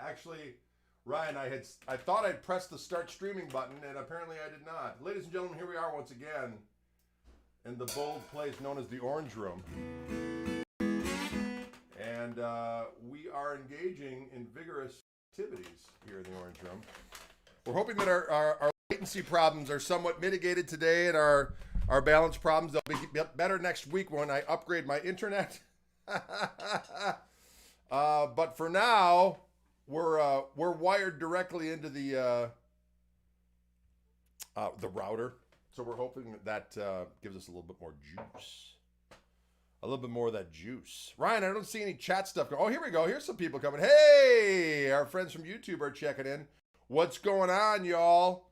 Actually, Ryan, I thought I'd pressed the start streaming button, and apparently I did not. Ladies and gentlemen, here we are once again in the bold place known as the Orange Room. And we are engaging in vigorous activities here in the Orange Room. We're hoping that our latency problems are somewhat mitigated today, and our balance problems, they'll be better next week when I upgrade my internet. But for now, we're wired directly into the router, so we're hoping that gives us a little bit more juice, a little bit more of that juice. Ryan, I don't see any chat stuff going. Oh, here we go. Here's some people coming. Hey, our friends from YouTube are checking in. What's going on, y'all?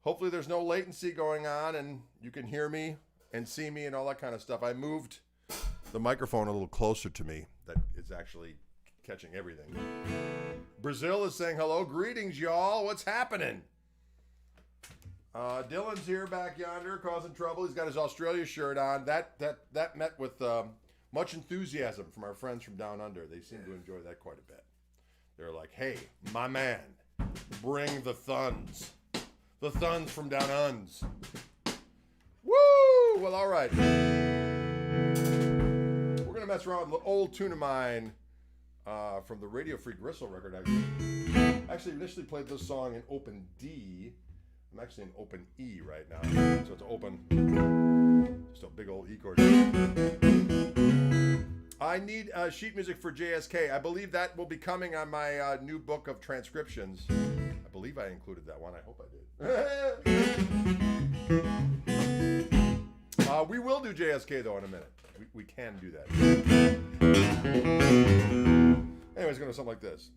Hopefully, there's no latency going on, and you can hear me and see me and all that kind of stuff. I moved the microphone a little closer to me. That is actually catching everything. Brazil is saying hello. Greetings, y'all. What's happening? Dylan's here back yonder causing trouble. He's got his Australia shirt on. That met with much enthusiasm from our friends from down under. They seem to enjoy that quite a bit. They're like, hey, my man, bring the thuns. The thuns from down uns. Woo! Well, all right. We're going to mess around with an old tune of mine from the Radio Free Gristle record. I actually initially played this song in open D. I'm actually in open E right now. So it's open, just a big old E chord. I need sheet music for JSK. I believe that will be coming on my new book of transcriptions. I believe I included that one. I hope I did. We will do JSK though in a minute. We can do that. Anyways, it's going to sound like this.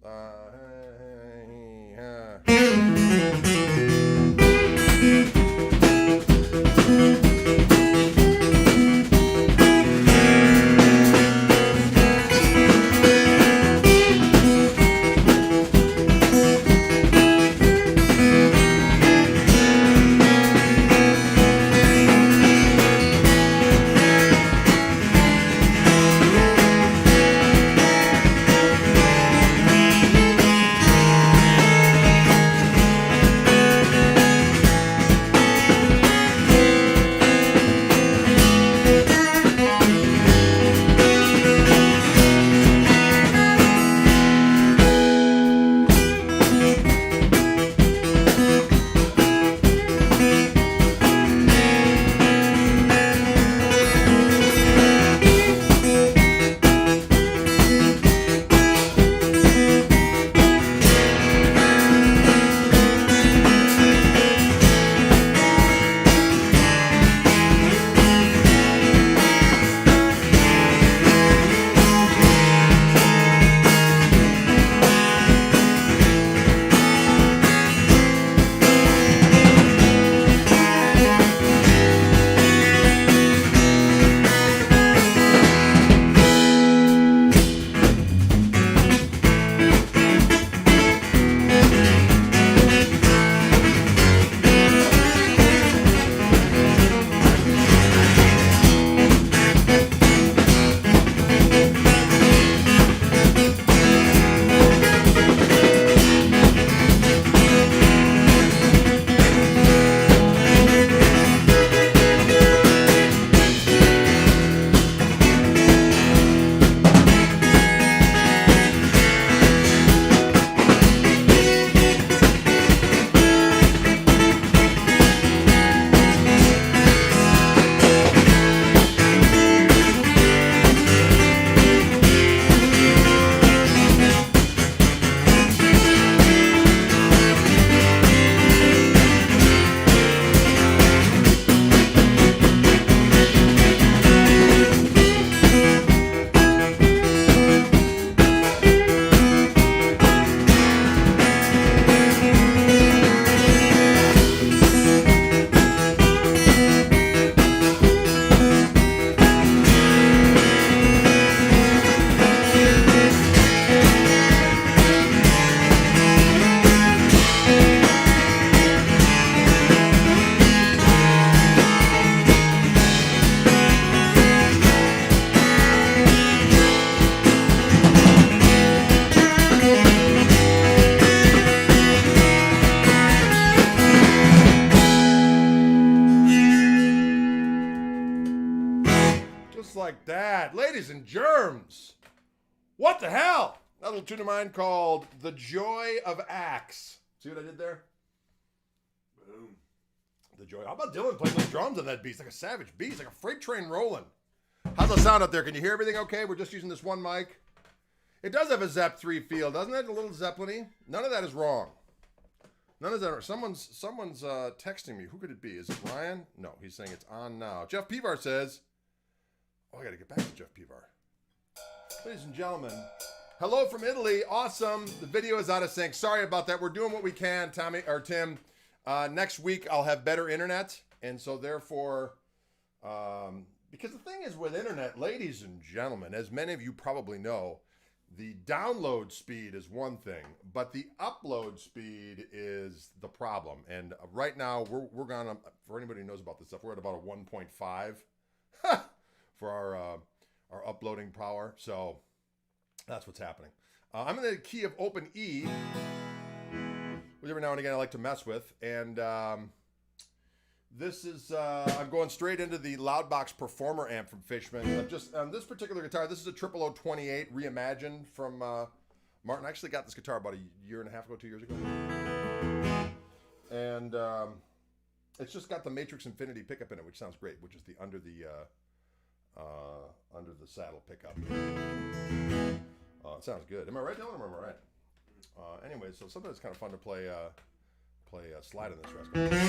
ladies and germs. What the hell? That little tune of mine called The Joy of Axe. See what I did there? Boom. The joy. How about Dylan playing those drums on that beat? It's like a savage beat. It's like a freight train rolling. How's the sound out there? Can you hear everything okay? We're just using this one mic. It does have a Zep 3 feel, doesn't it? A little Zeppelin-y. None of that is wrong. None of that. Someone's texting me. Who could it be? Is it Ryan? No, he's saying it's on now. Jeff Pivar says, oh, I got to get back to Jeff Pivar. Ladies and gentlemen, hello from Italy. Awesome. The video is out of sync. Sorry about that. We're doing what we can, Tommy or Tim. Next week, I'll have better internet. And so therefore, because the thing is with internet, ladies and gentlemen, as many of you probably know, the download speed is one thing, but the upload speed is the problem. And right now, we're gonna, for anybody who knows about this stuff, we're at about a 1.5 for our uploading power. So that's what's happening. I'm in the key of open E, which every now and again I like to mess with. And this is, I'm going straight into the Loudbox Performer amp from Fishman. I'm just, this particular guitar, this is a 0028 reimagined from Martin. I actually got this guitar about a year and a half ago, 2 years ago. And it's just got the Matrix Infinity pickup in it, which sounds great, which is the under the saddle pickup. It sounds good. Am I right, Dylan, or am I right? Anyway, so sometimes it's kind of fun to play slide in this record.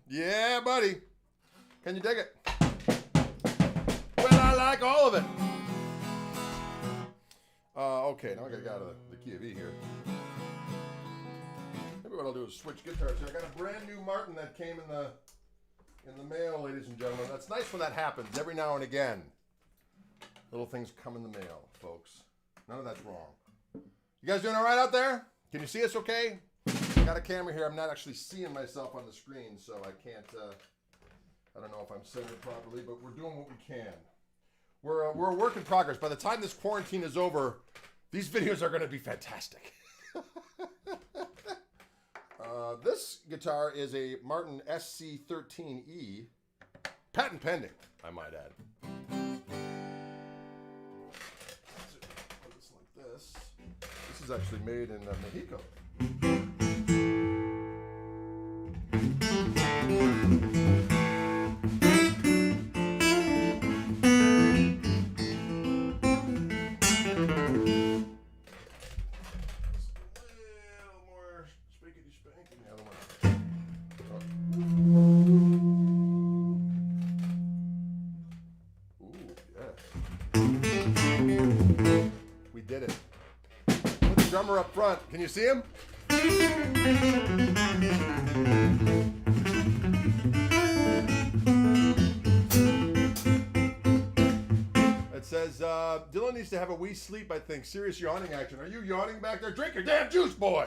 Yeah, buddy. Can you dig it? Well, I like all of it. Okay, now I gotta get out of the key of E here. Maybe what I'll do is switch guitars here. I got a brand new Martin that came in the mail, ladies and gentlemen. That's nice when that happens every now and again. Little things come in the mail, folks. None of that's wrong. You guys doing all right out there? Can you see us okay? I got a camera here. I'm not actually seeing myself on the screen, so I can't, I don't know if I'm centered properly, but we're doing what we can. We're a work in progress. By the time this quarantine is over, these videos are going to be fantastic. This guitar is a Martin SC13E, patent pending, I might add. Put this like this. This is actually made in Mexico. Did it. Put the drummer up front. Can you see him? It says, Dylan needs to have a wee sleep, I think. Serious yawning action. Are you yawning back there? Drink your damn juice, boy!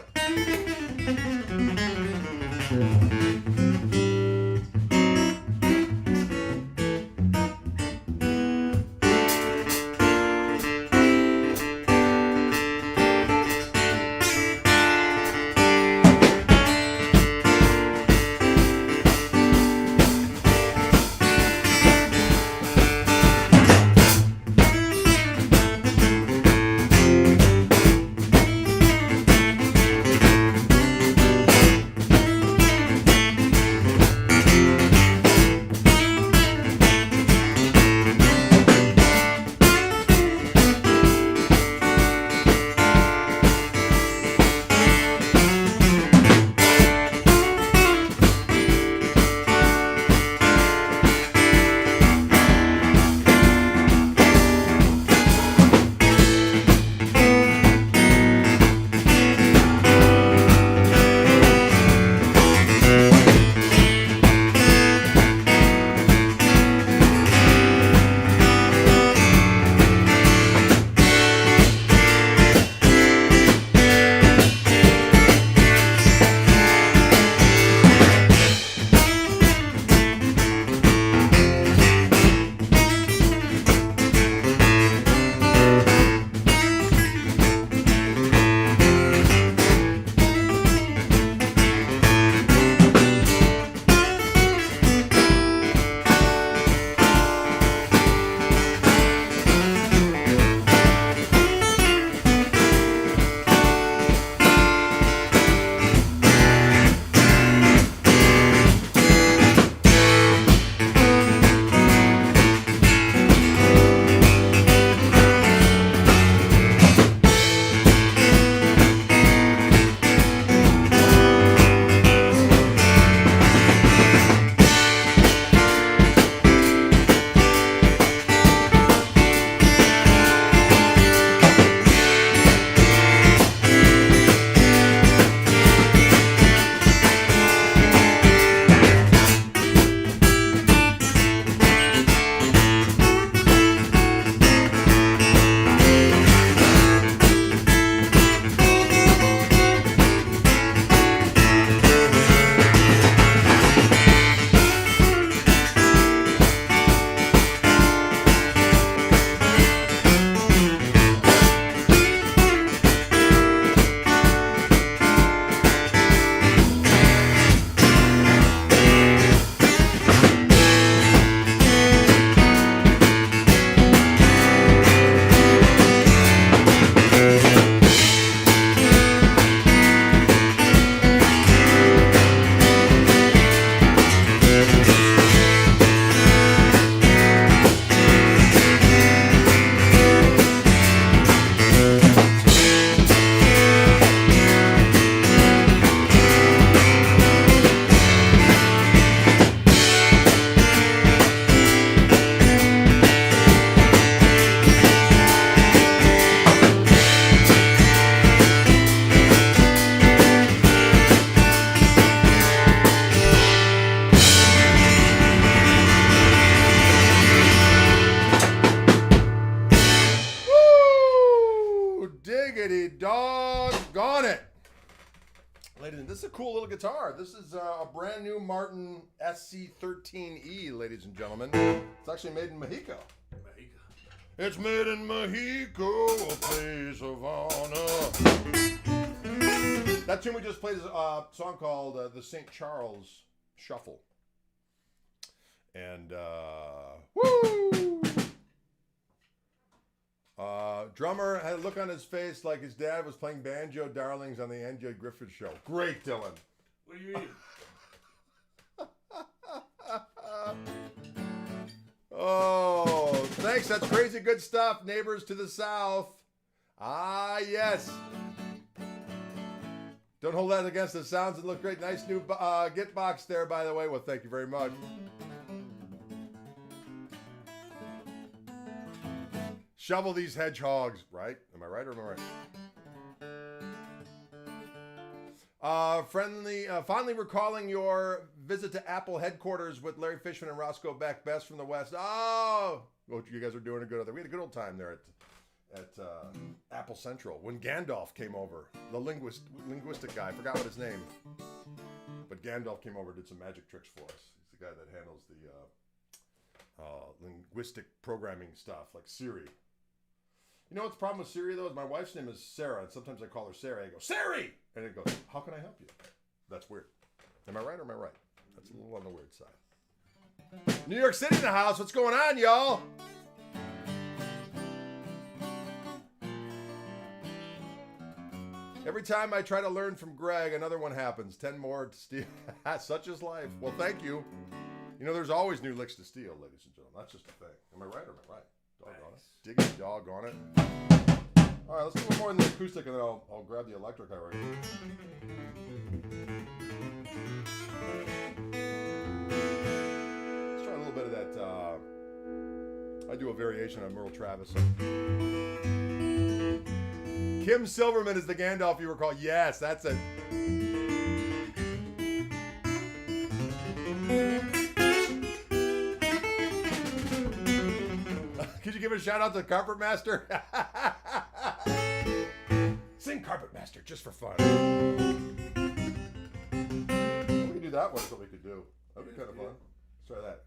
doggone it. Ladies, this is a cool little guitar. This is a brand new Martin SC13E, ladies and gentlemen. It's actually made in Mexico. It's made in Mexico, a place of honor. That tune we just played is a song called the St. Charles Shuffle. And, woo! Drummer had a look on his face like his dad was playing Banjo Darlings on the Angie Griffith Show. Great, Dylan. What do you mean? Oh, thanks. That's crazy good stuff. Neighbors to the south. Ah, yes. Don't hold that against the sounds that look great. Nice new Git box there, by the way. Well, thank you very much. Shovel these hedgehogs, right? Am I right or am I right? Fondly recalling your visit to Apple headquarters with Larry Fishman and Roscoe Beck, best from the West. Oh, well, you guys were doing a good. We had a good old time there at Apple Central when Gandalf came over. The linguistic guy, I forgot what his name, but Gandalf came over, did some magic tricks for us. He's the guy that handles the linguistic programming stuff, like Siri. You know what's the problem with Siri, though? Is my wife's name is Sarah, and sometimes I call her Sarah. I go, Siri! And it goes, how can I help you? That's weird. Am I right or am I right? That's a little on the weird side. New York City in the house. What's going on, y'all? Every time I try to learn from Greg, another one happens. 10 more to steal. Such is life. Well, thank you. You know, there's always new licks to steal, ladies and gentlemen. That's just a thing. Am I right or am I right? Doggone it. Dig it, doggone it. All right, let's do one more in the acoustic, and then I'll grab the electric, I reckon. Let's try a little bit of that. I do a variation on Merle Travis. Kim Silverman is the Gandalf you recall. Yes, that's it. Could you give a shout out to Carpet Master? Sing Carpet Master just for fun. We could do that one, so we could do. That'd be kind of fun. Let's try that.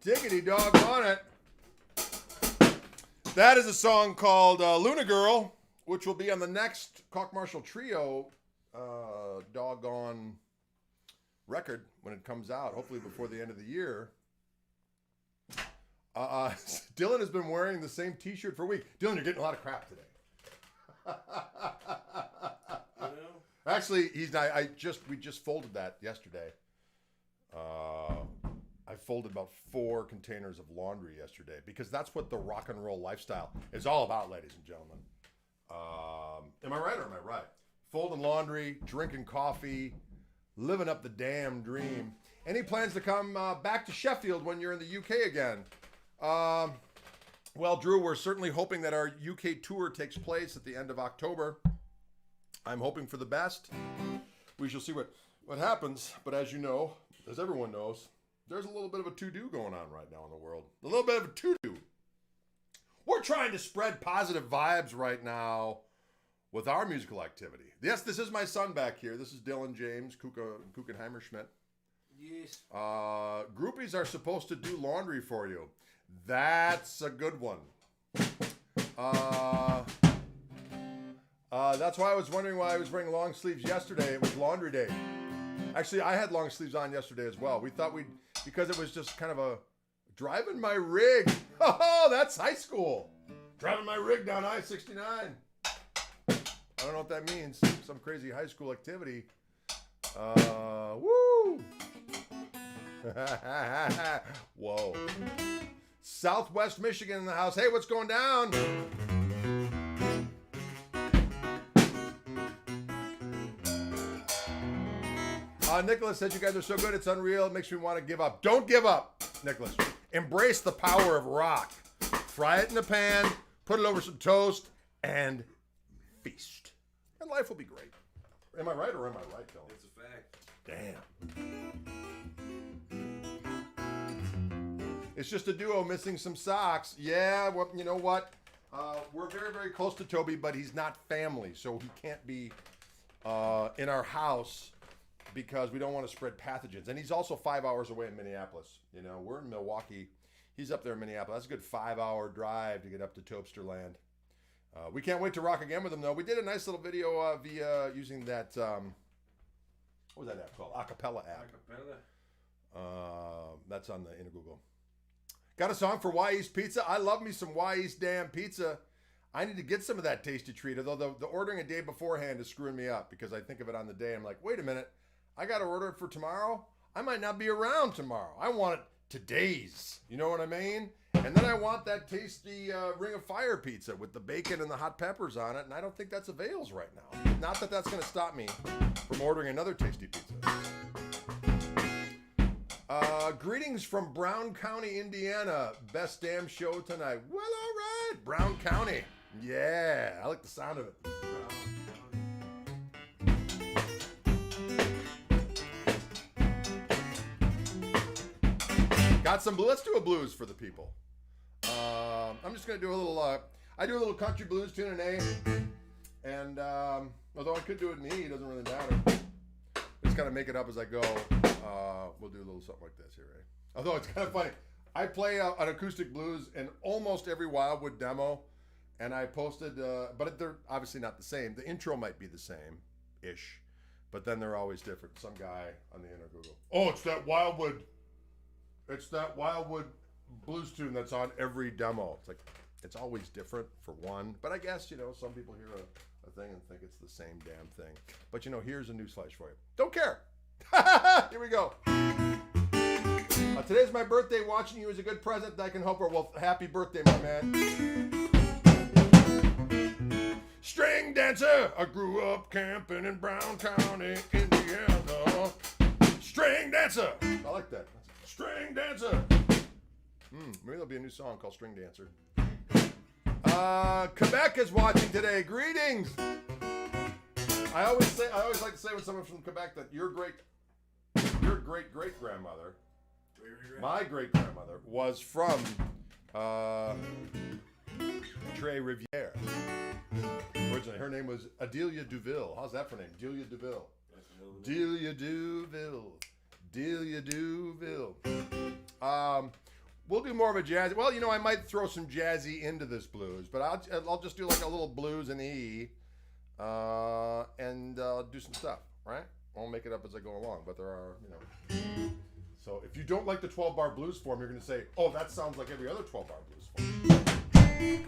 Diggity dog on it. That is a song called Luna Girl, which will be on the next Koch Marshall Trio doggone record when it comes out, hopefully before the end of the year. Dylan has been wearing the same t-shirt for a week. Dylan, you're getting a lot of crap today. Actually, he's not. We just folded that yesterday. I folded about 4 containers of laundry yesterday because that's what the rock and roll lifestyle is all about, ladies and gentlemen. Am I right or am I right? Folding laundry, drinking coffee, living up the damn dream. Any plans to come back to Sheffield when you're in the UK again? Well, Drew, we're certainly hoping that our UK tour takes place at the end of October. I'm hoping for the best. We shall see what happens. But as you know, as everyone knows, there's a little bit of a to-do going on right now in the world. A little bit of a to-do. We're trying to spread positive vibes right now with our musical activity. Yes, this is my son back here. This is Dylan James, Kuchenheimer Schmidt. Yes. Groupies are supposed to do laundry for you. That's a good one. That's why I was wondering why I was wearing long sleeves yesterday. It was laundry day. Actually, I had long sleeves on yesterday as well. We thought because it was just kind of a driving my rig. Oh, that's high school. Driving my rig down I-69. I don't know what that means. Some crazy high school activity. Woo! Whoa. Southwest Michigan in the house. Hey, what's going down? Nicholas said you guys are so good, it's unreal. It makes me want to give up. Don't give up, Nicholas. Embrace the power of rock. Fry it in the pan, put it over some toast, and feast. And life will be great. Am I right or am I right, Bill? It's a fact. Damn. It's just a duo missing some socks. Yeah, well, you know what? We're very, very close to Toby, but he's not family, so he can't be in our house because we don't want to spread pathogens. And he's also 5 hours away in Minneapolis. You know, we're in Milwaukee. He's up there in Minneapolis. That's a good 5-hour drive to get up to Topster land. We can't wait to rock again with him, though. We did a nice little video via using that, what was that app called? Acapella app. Acapella. That's on the Google. Got a song for Y East Pizza? I love me some Y East damn pizza. I need to get some of that tasty treat, although the ordering a day beforehand is screwing me up because I think of it on the day. I'm like, wait a minute. I got to order it for tomorrow. I might not be around tomorrow. I want it today's. You know what I mean? And then I want that tasty Ring of Fire pizza with the bacon and the hot peppers on it. And I don't think that's available right now. Not that that's going to stop me from ordering another tasty pizza. Greetings from Brown County, Indiana. Best damn show tonight. Well, all right. Brown County. Yeah, I like the sound of it. Got some blues. Let's do a blues for the people. I'm just going to do a little, I do a little country blues tune in A. And although I could do it in E, it doesn't really matter. Just kind of make it up as I go. We'll do a little something like this here, right? Although it's kind of funny. I play an acoustic blues in almost every Wildwood demo. And I posted, but they're obviously not the same. The intro might be the same-ish. But then they're always different. Some guy on the Google. Oh, it's that Wildwood. It's that Wildwood blues tune that's on every demo. It's like, it's always different for one. But I guess, you know, some people hear a thing and think it's the same damn thing. But, you know, here's a newsflash for you. Don't care. Here we go. Today's my birthday. Watching you is a good present that I can hope for. Well, happy birthday, my man. String dancer. I grew up camping in Brown County, Indiana. String dancer. I like that. String dancer. Maybe there'll be a new song called String Dancer. Quebec is watching today. Greetings. I always like to say when someone's from Quebec that your great grandmother, my great grandmother, was from Tres Rivières. Originally, her name was Adelia Duville. How's that for a name? Delia Duville. Delia Duville. Delia Duville. We'll do more of a jazz. Well, you know, I might throw some jazzy into this blues, but I'll just do like a little blues and E, and do some stuff. Right? I'll make it up as I go along. But there are, you know. So if you don't like the 12-bar blues form, you're going to say, "Oh, that sounds like every other 12-bar blues form."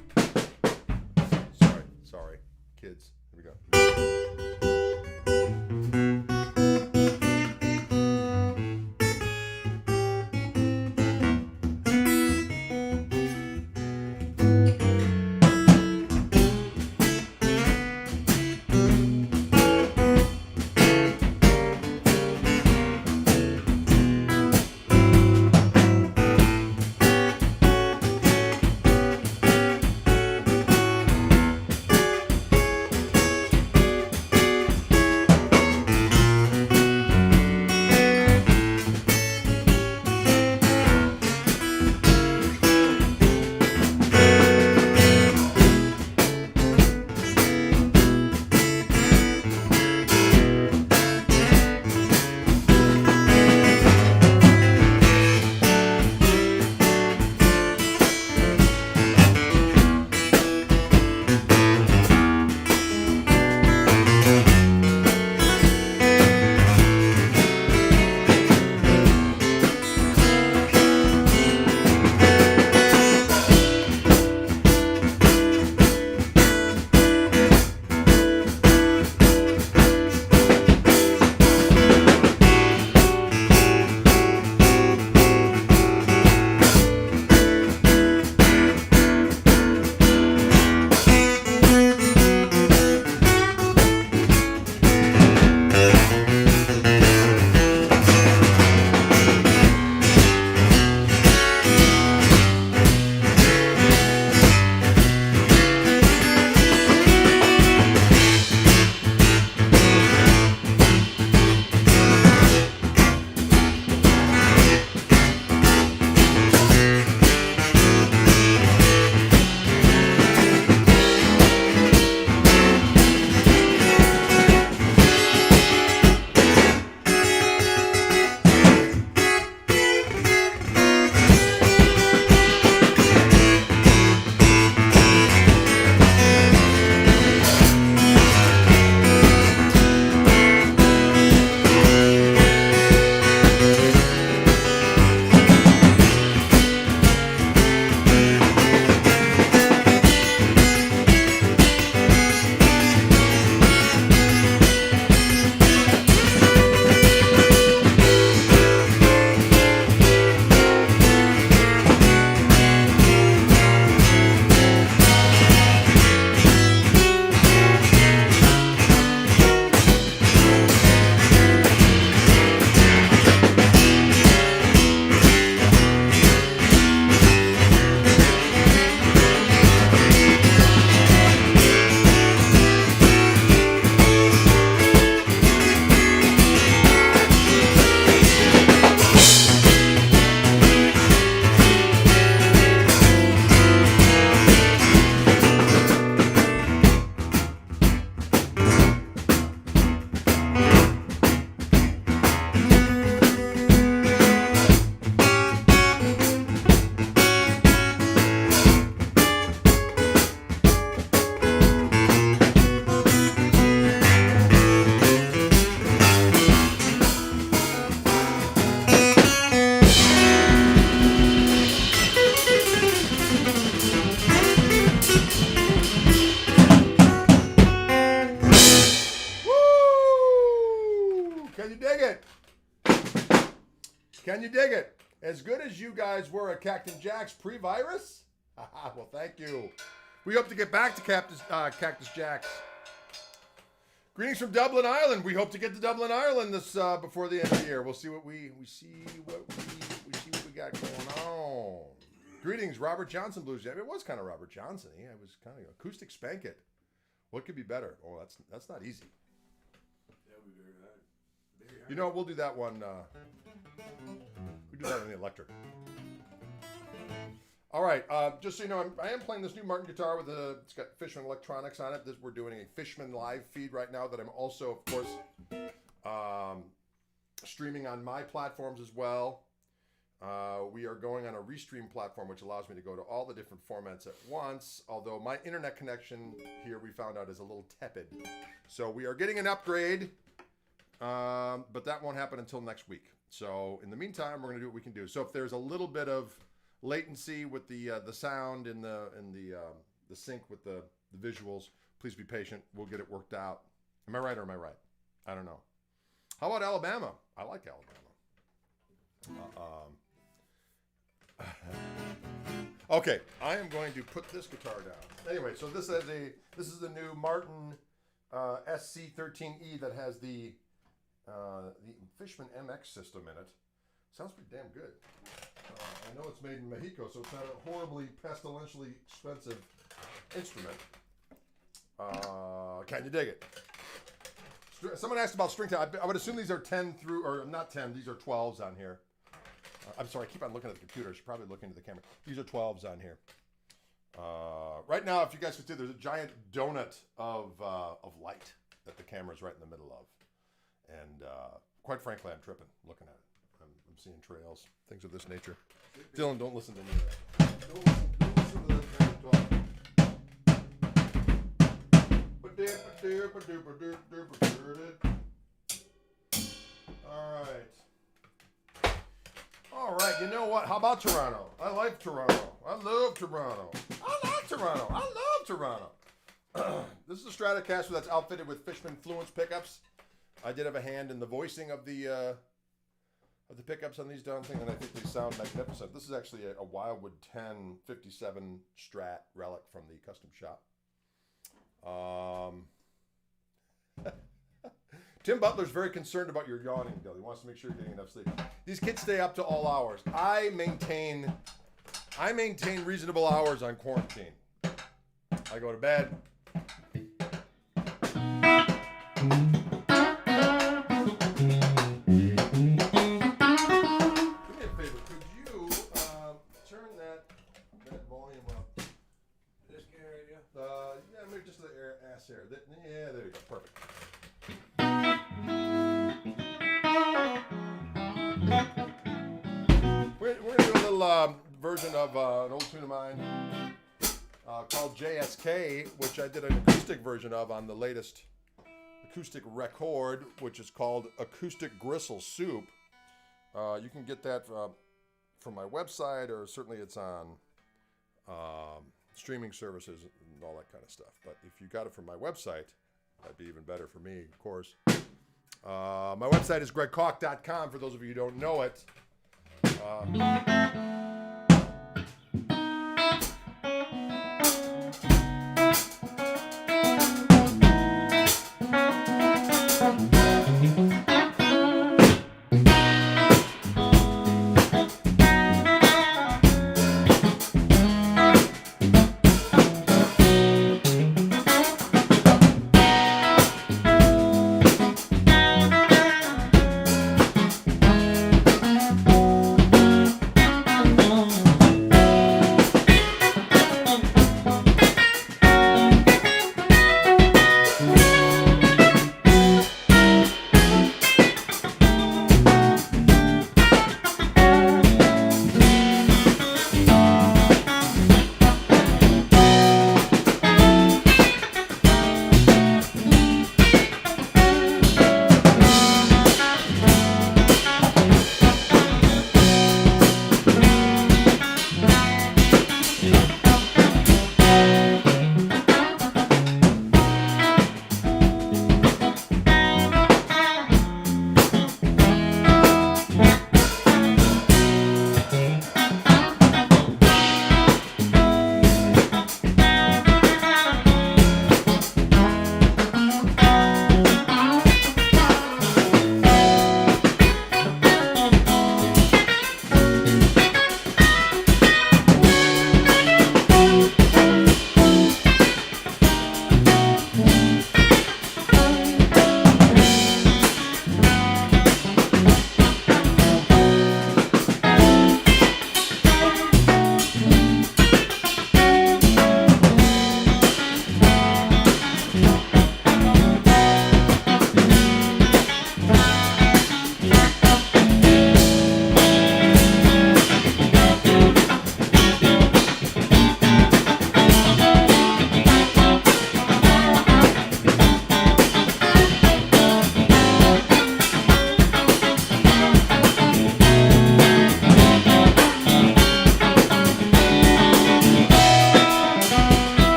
Sorry, kids. Here we go. Can you dig it? As good as you guys were at Cactus Jack's pre-virus? Well, thank you. We hope to get back to Cactus Jack's. Greetings from Dublin, Ireland. We hope to get to Dublin, Ireland this before the end of the year. We'll see what we got going on. Greetings, Robert Johnson Blues Jam. It was kind of Robert Johnson-y. It was kind of acoustic spank it. What could be better? Oh, that's not easy. That would be very hard. Very hard. You know, we'll do that one. We do that on the electric. All right. Just so you know, I am playing this new Martin guitar with it's got Fishman electronics on it. We're doing a Fishman live feed right now that I'm also, of course, streaming on my platforms as well. We are going on a restream platform, which allows me to go to all the different formats at once. Although my internet connection here, we found out, is a little tepid. So we are getting an upgrade, but that won't happen until next week. So in the meantime, we're going to do what we can do. So if there's a little bit of latency with the sound and the sync with the visuals, please be patient. We'll get it worked out. Am I right or am I right? I don't know. How about Alabama? I like Alabama. Okay, I am going to put this guitar down. Anyway, so this is the new Martin SC13E that has the Fishman MX system in it. Sounds pretty damn good. I know it's made in Mexico, so it's not a horribly pestilentially expensive instrument. Can you dig it? Someone asked about string time. I would assume these are 10 through, or not 10, these are 12s on here. I'm sorry, I keep on looking at the computer. I should probably look into the camera. These are 12s on here. Right now, if you guys can see, there's a giant donut of light that the camera's right in the middle of. And quite frankly, I'm tripping looking at it. I'm seeing trails, things of this nature. Dylan, don't listen to any of that. Don't listen to that kind of talk. All right, you know what? How about Toronto? I like Toronto. I love Toronto. I like Toronto. I love Toronto. This is a Stratocaster that's outfitted with Fishman Fluence pickups. I did have a hand in the voicing of the pickups on these darn things, and I think they sound magnificent. This is actually a Wildwood 1057 Strat relic from the custom shop. Tim Butler's very concerned about your yawning, Bill. He wants to make sure you're getting enough sleep. These kids stay up to all hours. I maintain reasonable hours on quarantine. I go to bed. Do me a favor. Could you turn that volume up? This guy right here? Yeah, maybe just the ass hair. Yeah, there you go. Perfect. We're going to do a little version of an old tune of mine called JSK, which I did an acoustic version of on the latest acoustic record, which is called Acoustic Gristle Soup. You can get that from my website, or certainly it's on streaming services and all that kind of stuff. But if you got it from my website, that'd be even better for me, of course. My website is gregkoch.com, for those of you who don't know it.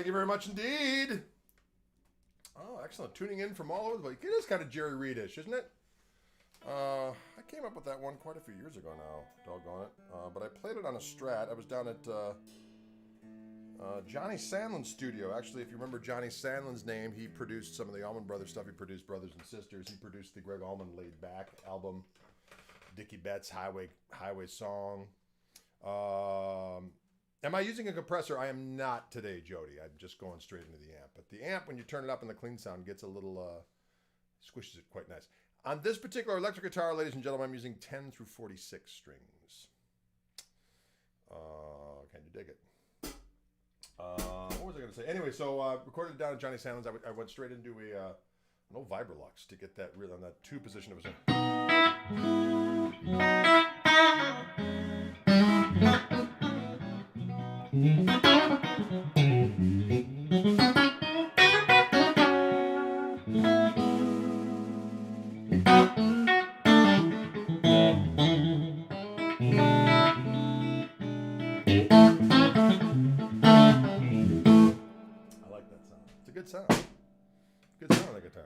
Thank you very much indeed. Oh, excellent. Tuning in from all over the place. It is kind of Jerry Reed-ish, isn't it? I came up with that one quite a few years ago now. Doggone it. But I played it on a Strat. I was down at Johnny Sandlin's studio. Actually, if you remember Johnny Sandlin's name, he produced some of the Allman Brothers stuff. He produced Brothers and Sisters. He produced the Greg Allman Laid Back album, Dickie Betts Highway Song. Am I using a compressor? I am not today, Jody. I'm just going straight into the amp. But the amp, when you turn it up in the clean sound, gets a little, squishes it quite nice. On this particular electric guitar, ladies and gentlemen, I'm using 10 through 46 strings. Can you dig it? What was I going to say? Anyway, so recorded it down at Johnny Sandlin's. I went straight into an old Vibrolux to get that real on that 2 position it was in. Good sound. Good sound on the guitar.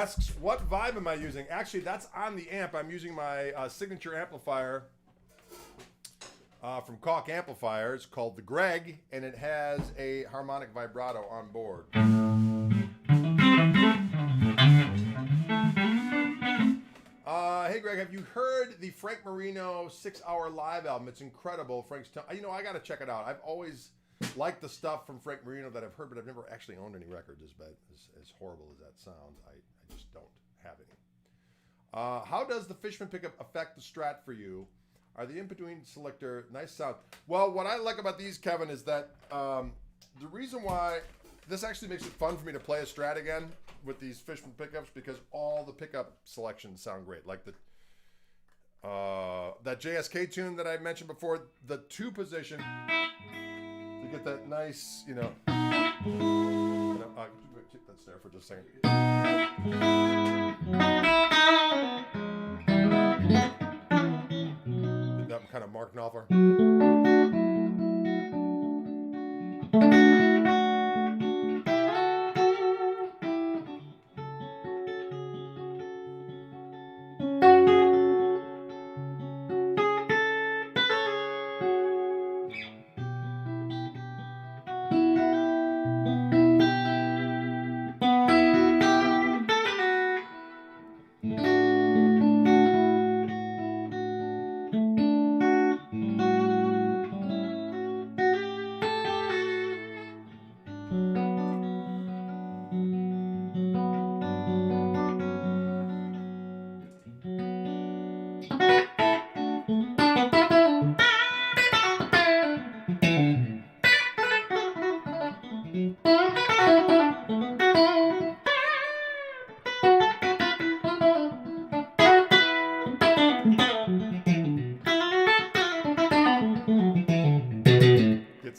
asks, what vibe am I using? Actually, that's on the amp. I'm using my signature amplifier from Koch amplifiers called the Greg, and it has a harmonic vibrato on board. Hey Greg, have you heard the Frank Marino 6-hour live album? It's incredible. Frank's, I got to check it out. I've always liked the stuff from Frank Marino that I've heard, but I've never actually owned any records as bad, as horrible as that sounds. I just don't have any. How does the Fishman pickup affect the Strat for you? Are the in-between selector nice sound? Well, what I like about these, Kevin, is that the reason why this actually makes it fun for me to play a Strat again with these Fishman pickups, because all the pickup selections sound great. Like that JSK tune that I mentioned before, the 2 position, you get that nice, that's there for just a second. That kind of Mark Knopfler.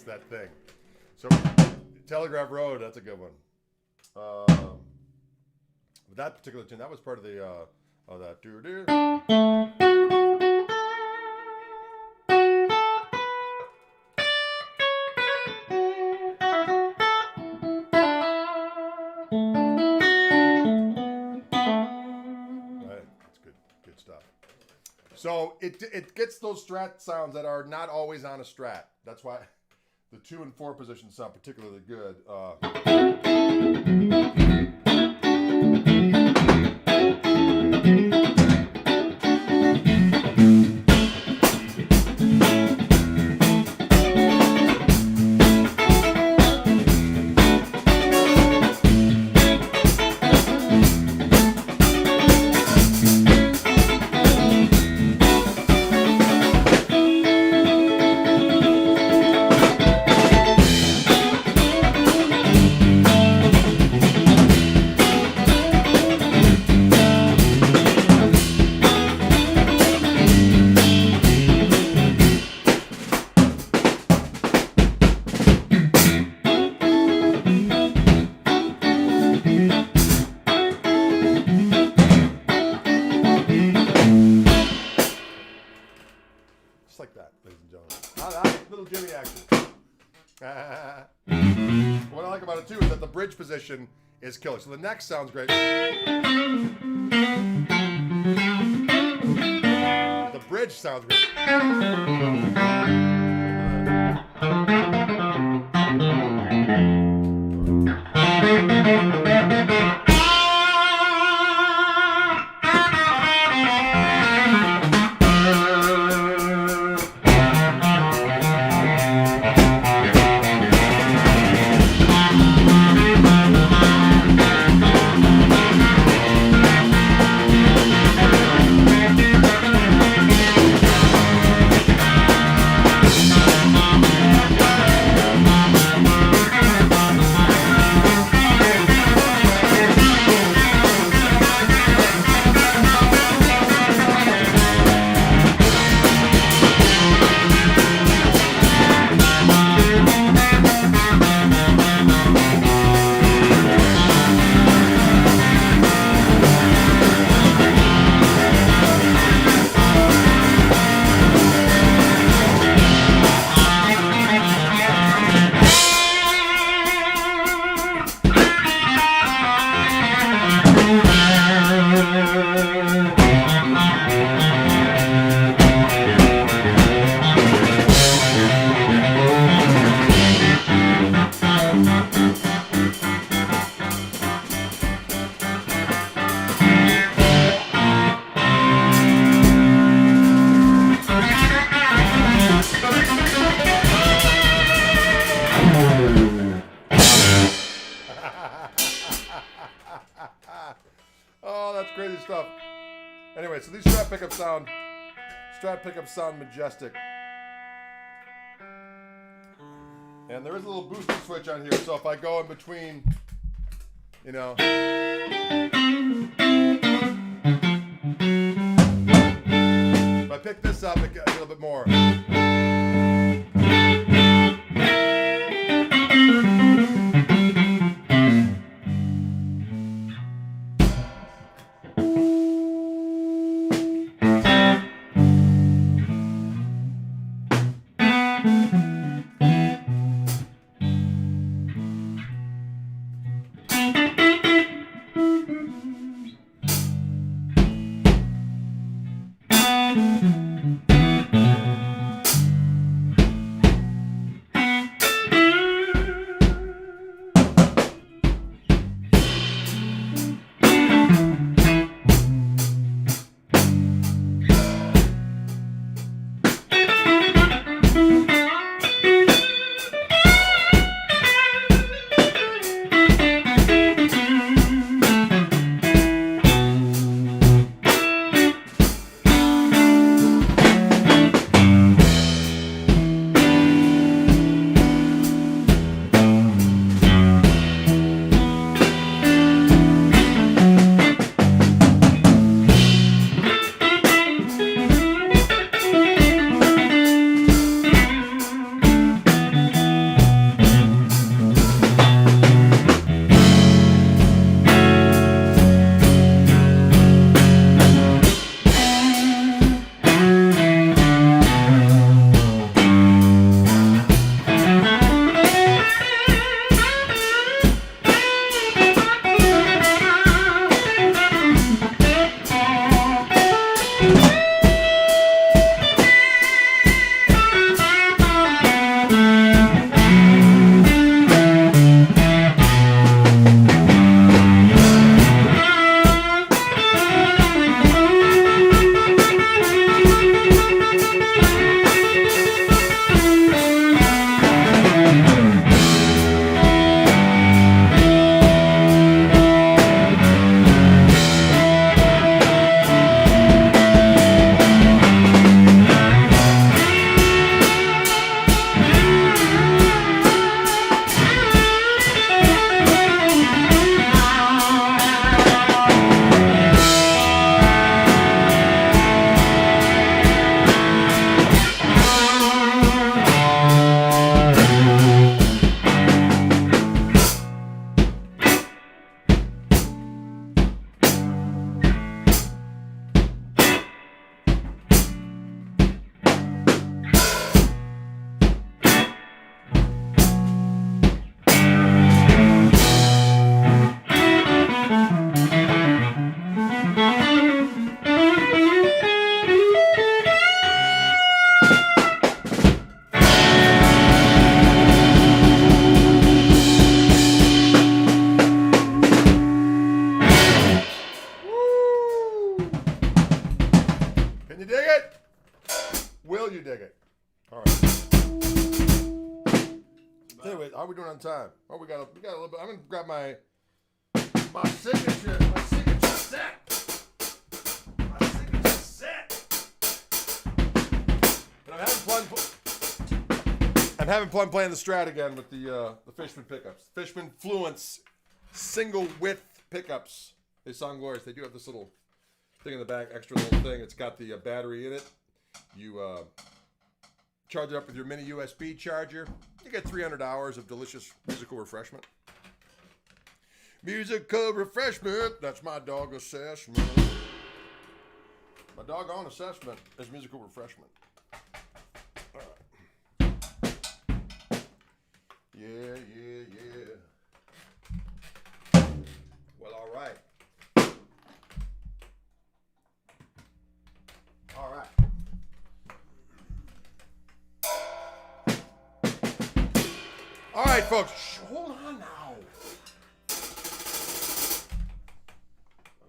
That thing. So Telegraph Road, that's a good one. That particular tune, that was part of the that doo-doo. Right, that's good stuff. So it gets those Strat sounds that are not always on a Strat. That's why the 2 and 4 positions sound particularly good. Like that, ladies and gentlemen. Little Jimmy action. What I like about it too is that the bridge position is killer. So the neck sounds great. The bridge sounds great. stuff. Anyway, so these Strat pickups sound majestic. And there is a little booster switch on here, so if I go in between, you know. If I pick this up, it gets a little bit more. Will you dig it? All right. Anyway, how are we doing on time? Oh, we got a little bit. I'm gonna grab my signature set. My signature set. And I'm having fun playing the Strat again with the Fishman pickups. Fishman Fluence single width pickups. They sound glorious. They do have this little thing in the back, extra little thing. It's got the battery in it. You charge it up with your mini USB charger. You get 300 hours of delicious musical refreshment. Musical refreshment. That's my dog assessment. My doggone assessment is musical refreshment. All right. Yeah. Well, all right. All right. All right, folks. Hold on now. I'm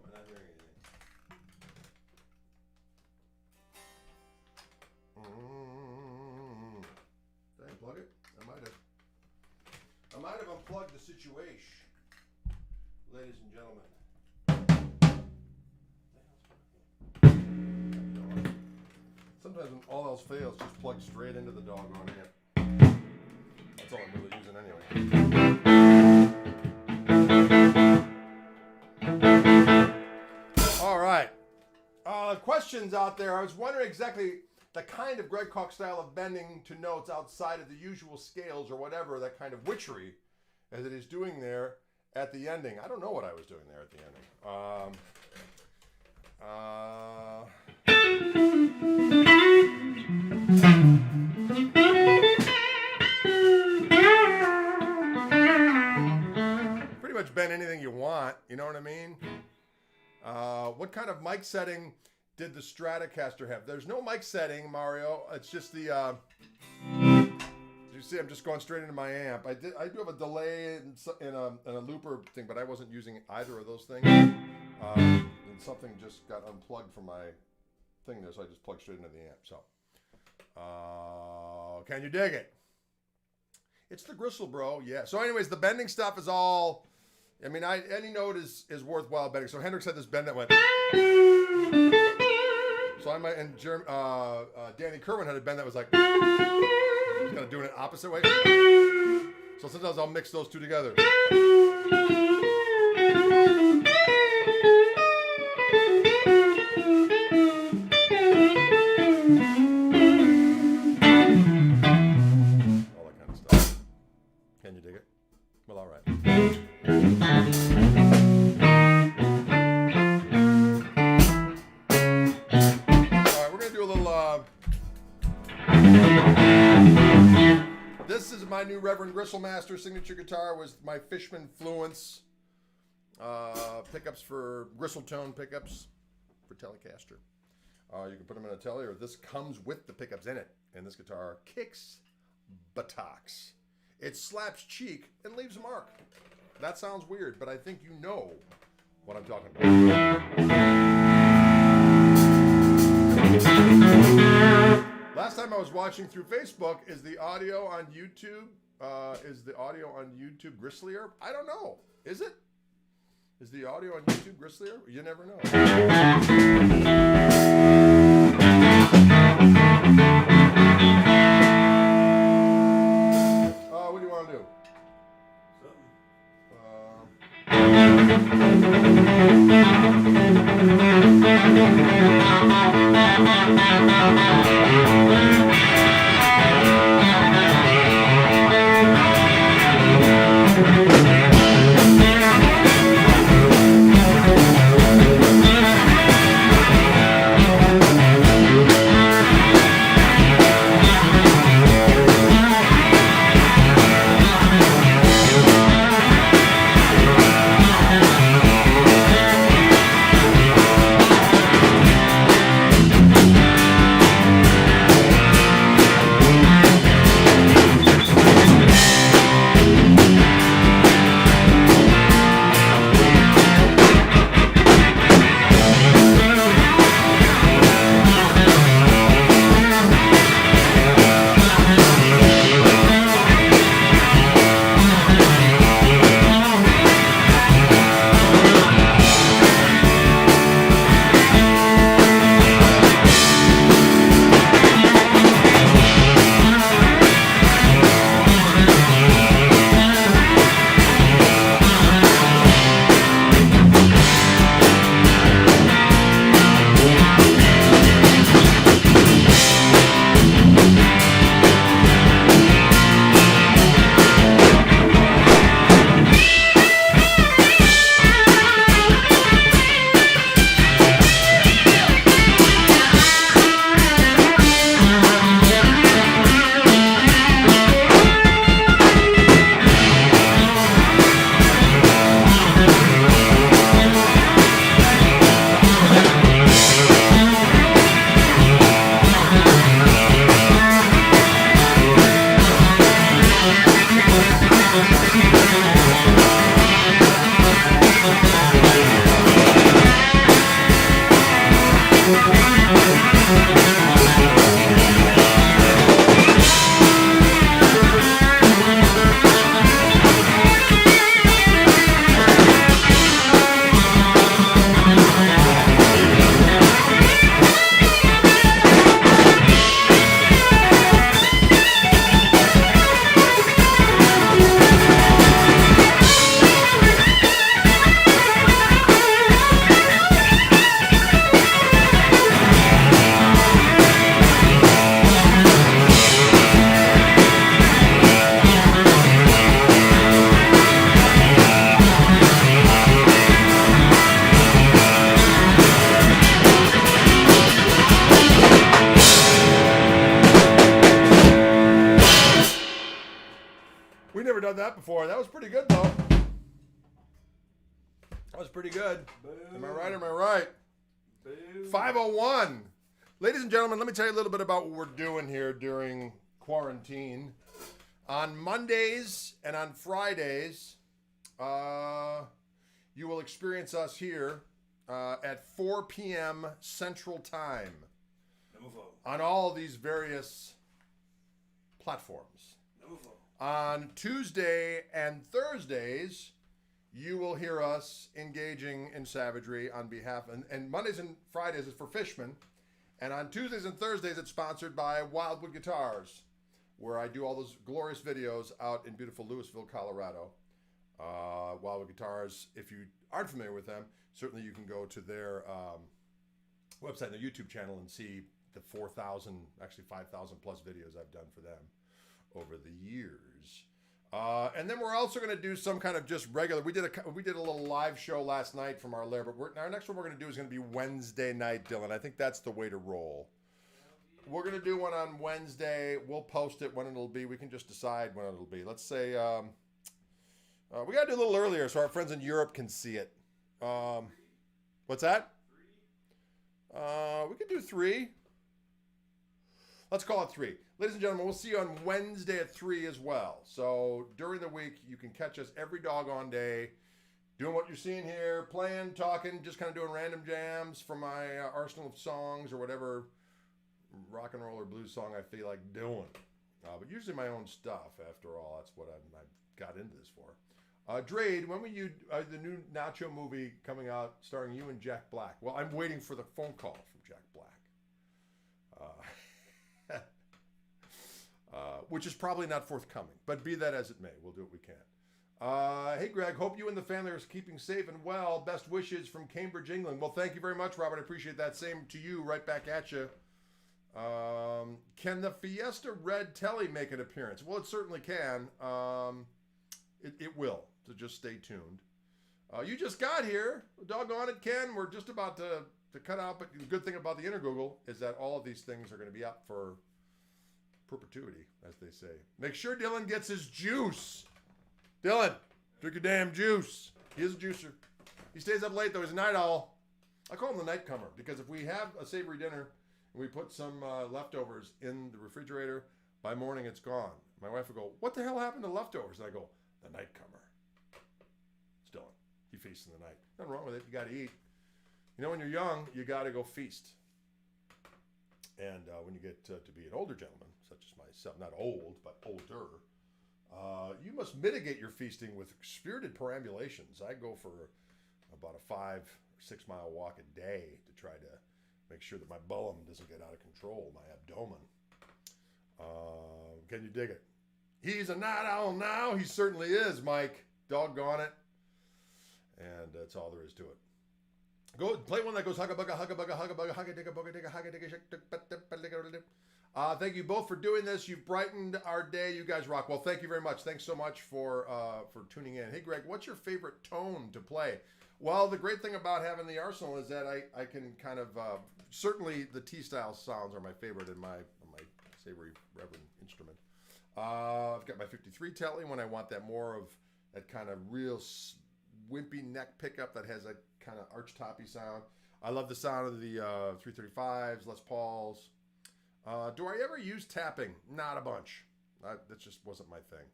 not hearing anything. Did I unplug it? I might have unplugged the situation, ladies and gentlemen. sometimes when all else fails, just plug straight into the doggone amp. That's all I'm really using anyway. All right. Questions out there. I was wondering exactly the kind of Greg Koch style of bending to notes outside of the usual scales or whatever, that kind of witchery as it is doing there at the ending. I don't know what I was doing there at the ending. Pretty much bend anything you want, you know what I mean? What kind of mic setting did the Stratocaster have? There's no mic setting, Mario. It's just the, as you see, I'm just going straight into my amp. I do have a delay and a looper thing, but I wasn't using either of those things. And something just got unplugged from my thing there, so I just plugged straight into the amp. So, can you dig it? It's the Gristle, bro. Yeah. So, anyways, the bending stuff is all. I mean, any note is worthwhile bending. So Hendrix had this bend that went. So I might, and Danny Kerwin had a bend that was like. He's kind of doing it opposite way. So sometimes I'll mix those two together. All that kind of stuff. Can you dig it? Well, all right. This is my new Reverend Gristlemaster signature guitar with my Fishman Fluence pickups for Gristle-tone pickups for Telecaster. You can put them in a Tele, or this comes with the pickups in it. And this guitar kicks buttocks. It slaps cheek and leaves a mark. That sounds weird, but I think you know what I'm talking about. Last time I was watching through Facebook, is the audio on YouTube gristlier? I don't know. Is it? Is the audio on YouTube gristlier? You never know. What do you want to do? never done that before. That was pretty good, though. That was pretty good. Am I right or am I right? 5:01. Ladies and gentlemen, let me tell you a little bit about what we're doing here during quarantine. On Mondays and on Fridays, you will experience us here at 4 p.m. Central Time on all these various platforms. On Tuesday and Thursdays, you will hear us engaging in savagery on behalf, and Mondays and Fridays is for Fishman, and on Tuesdays and Thursdays it's sponsored by Wildwood Guitars, where I do all those glorious videos out in beautiful Louisville, Colorado. Wildwood Guitars, if you aren't familiar with them, certainly you can go to their website and their YouTube channel and see the 4,000, actually 5,000 plus videos I've done for them over the years. And then we're also going to do some kind of just regular. We did a little live show last night from our lair, but our next one we're going to do is going to be Wednesday night, Dylan. I think that's the way to roll. We're going to do one on Wednesday. We'll post it when it'll be. We can just decide when it'll be. Let's say we got to do a little earlier so our friends in Europe can see it. What's that? We could do 3. Let's call it 3. Ladies and gentlemen, we'll see you on Wednesday at 3 as well. So during the week, you can catch us every doggone day doing what you're seeing here, playing, talking, just kind of doing random jams from my arsenal of songs or whatever rock and roll or blues song I feel like doing. But usually my own stuff, after all. That's what I got into this for. Drade, when will you, the new Nacho movie coming out starring you and Jack Black? Well, I'm waiting for the phone call from Jack Black. Which is probably not forthcoming, but be that as it may, we'll do what we can. Hey, Greg, hope you and the family are keeping safe and well. Best wishes from Cambridge, England. Well, thank you very much, Robert. I appreciate that. Same to you, right back at you. Can the Fiesta Red Telly make an appearance? Well, it certainly can. It will, so just stay tuned. You just got here. Doggone it, Ken. We're just about to cut out, but the good thing about the Inner Google is that all of these things are going to be up for perpetuity, as they say. Make sure Dylan gets his juice. Dylan, drink your damn juice. He is a juicer. He stays up late, though. He's a night owl. I call him the night comer because if we have a savory dinner and we put some leftovers in the refrigerator, by morning it's gone. My wife will go, "What the hell happened to leftovers?" And I go, "The night comer. It's Dylan. He feasts in the night. Nothing wrong with it. You got to eat. You know, when you're young, you got to go feast. And when you get to be an older gentleman, such as myself, not old, but older, you must mitigate your feasting with spirited perambulations. I go for about a 5 or 6 mile walk a day to try to make sure that my bum doesn't get out of control, my abdomen. Can you dig it? He's a night owl now. He certainly is, Mike. Doggone it. And that's all there is to it. Go play one that goes hugga bugga hugga bugga hugga bugga hugga digga bugga digga hugga digga shake. Thank you both for doing this. You've brightened our day. You guys rock. Well, thank you very much. Thanks so much for tuning in. Hey, Greg, what's your favorite tone to play? Well, the great thing about having the arsenal is that I can kind of certainly the T-style sounds are my favorite in my savory reverend instrument. I've got my 53 telly when I want that more of that kind of real wimpy neck pickup that has a kind of arch-toppy sound. I love the sound of the 335s, Les Pauls. Do I ever use tapping? Not a bunch. That just wasn't my thing.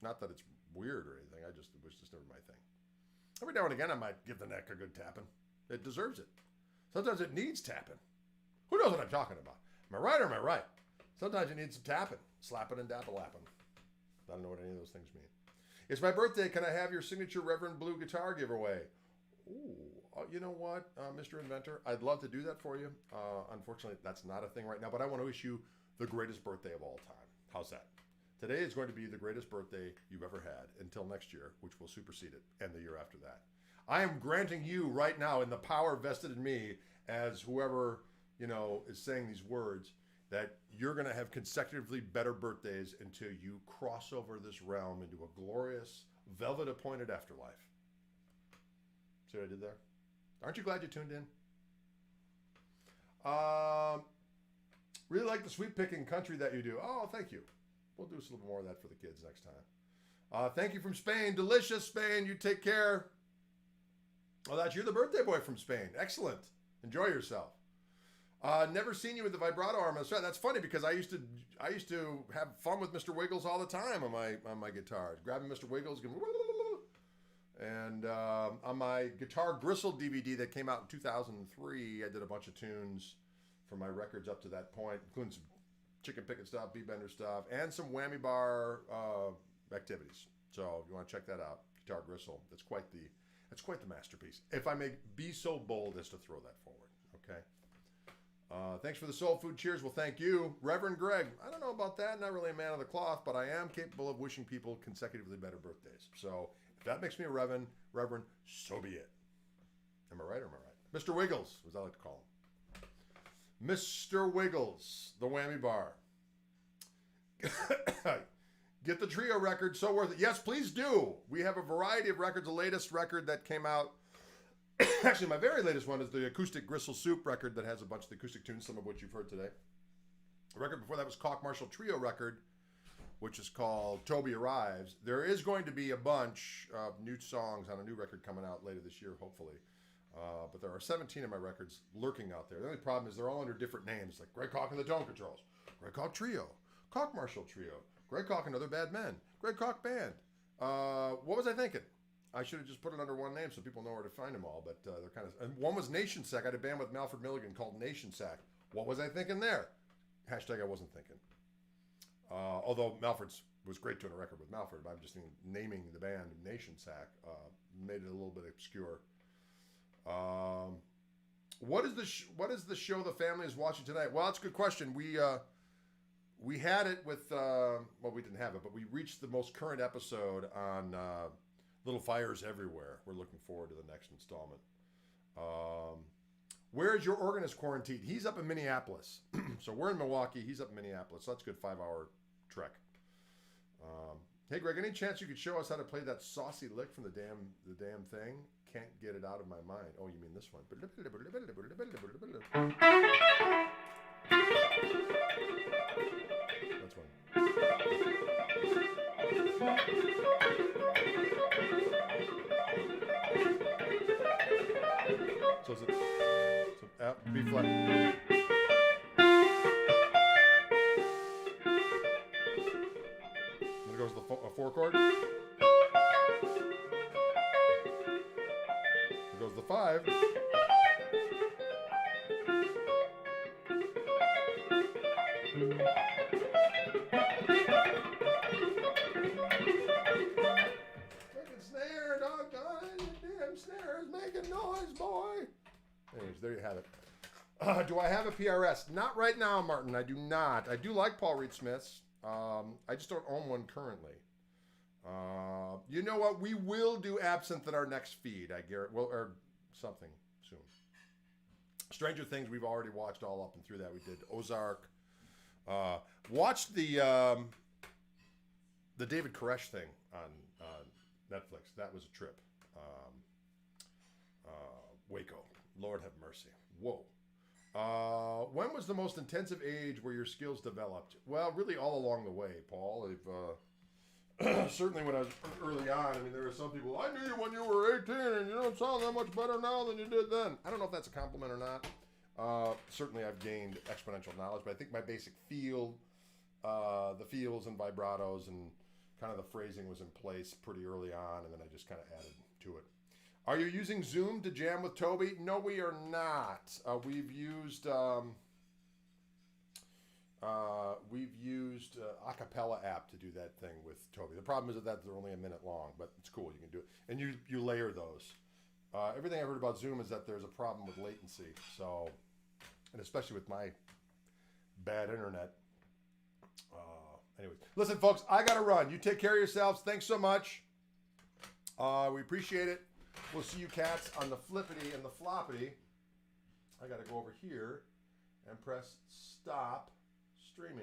Not that it's weird or anything. It was just never my thing. Every now and again, I might give the neck a good tapping. It deserves it. Sometimes it needs tapping. Who knows what I'm talking about? Am I right or am I right? Sometimes you need some tapping, slapping and dapple-lapping. I don't know what any of those things mean. It's my birthday. Can I have your signature Reverend Blue guitar giveaway? Ooh, you know what, Mr. Inventor? I'd love to do that for you. Unfortunately, that's not a thing right now, but I want to wish you the greatest birthday of all time. How's that? Today is going to be the greatest birthday you've ever had until next year, which will supersede it, and the year after that. I am granting you right now in the power vested in me as whoever, is saying these words, that you're going to have consecutively better birthdays until you cross over this realm into a glorious, velvet-appointed afterlife. See what I did there? Aren't you glad you tuned in? Really like the sweet picking country that you do. Oh, thank you. We'll do a little more of that for the kids next time. Thank you from Spain. Delicious, Spain. You take care. Oh, that's you're the birthday boy from Spain. Excellent. Enjoy yourself. Never seen you with the vibrato arm. That's funny because I used to have fun with Mr. Wiggles all the time on my guitars, grabbing Mr. Wiggles, going, and on my Guitar Gristle DVD that came out in 2003, I did a bunch of tunes for my records up to that point, including some chicken picket stuff, B-bender stuff, and some whammy bar activities. So if you want to check that out, Guitar Gristle, that's quite the masterpiece. If I may be so bold as to throw that forward, okay. Thanks for the soul food. Cheers. Well, thank you. Reverend Greg. I don't know about that. Not really a man of the cloth, but I am capable of wishing people consecutively better birthdays. So if that makes me a reverend, so be it. Am I right or am I right? Mr. Wiggles, as I like to call him. Mr. Wiggles, the whammy bar. Get the trio record, so worth it. Yes, please do. We have a variety of records. The latest record that came out, actually, my very latest one is the Acoustic Gristle Soup record that has a bunch of the acoustic tunes, some of which you've heard today. The record before that was Koch Marshall Trio record, which is called Toby Arrives. There is going to be a bunch of new songs on a new record coming out later this year, hopefully. But there are 17 of my records lurking out there. The only problem is they're all under different names, like Greg Koch and the Tone Controls, Greg Koch Trio, Koch Marshall Trio, Greg Koch and Other Bad Men, Greg Koch Band. What was I thinking? I should have just put it under one name so people know where to find them all, but they're kind of... And one was Nation Sack. I had a band with Malford Milligan called Nation Sack. What was I thinking there? Hashtag I wasn't thinking. Although Malford's was great doing a record with Malford, but I'm just thinking naming the band Nation Sack made it a little bit obscure. What is the show the family is watching tonight? Well, that's a good question. We had it with... well, we didn't have it, but we reached the most current episode on... Little Fires Everywhere. We're looking forward to the next installment. Where is your organist quarantined? He's up in Minneapolis. So we're in Milwaukee. He's up in Minneapolis. So that's a good 5-hour trek. Hey, Greg, any chance you could show us how to play that saucy lick from the damn thing? Can't get it out of my mind. Oh, you mean this one. That's one. So is it B flat? Then it goes to the 4 chord. It goes to the 5. Snare, doggone it, damn snare is making noise, boy. Anyways, there you have it. Do I have a PRS? Not right now, Martin. I do not. I do like Paul Reed Smith's. I just don't own one currently. You know what? We will do Absinthe in our next feed. I guarantee. Well, or something soon. Stranger Things we've already watched all up and through that. We did Ozark. Watched the David Koresh thing on Netflix. That was a trip. Waco. Lord have mercy. Whoa. When was the most intensive age where your skills developed? Well, really all along the way, Paul. Certainly when I was early on, I mean, there were some people, I knew you when you were 18 and you don't sound that much better now than you did then. I don't know if that's a compliment or not. Certainly I've gained exponential knowledge, but I think my basic feel, the feels and vibratos and kind of the phrasing was in place pretty early on, and then I just kind of added to it. Are you using Zoom to jam with Toby? No, we are not. We've used Acapella app to do that thing with Toby. The problem is that they're only a minute long, but it's cool. You can do it, and you layer those. Everything I heard about Zoom is that there's a problem with latency. So, and especially with my bad internet. Anyways, listen, folks, I gotta run. You take care of yourselves. Thanks so much. We appreciate it. We'll see you cats on the flippity and the floppity. I gotta go over here and press stop streaming.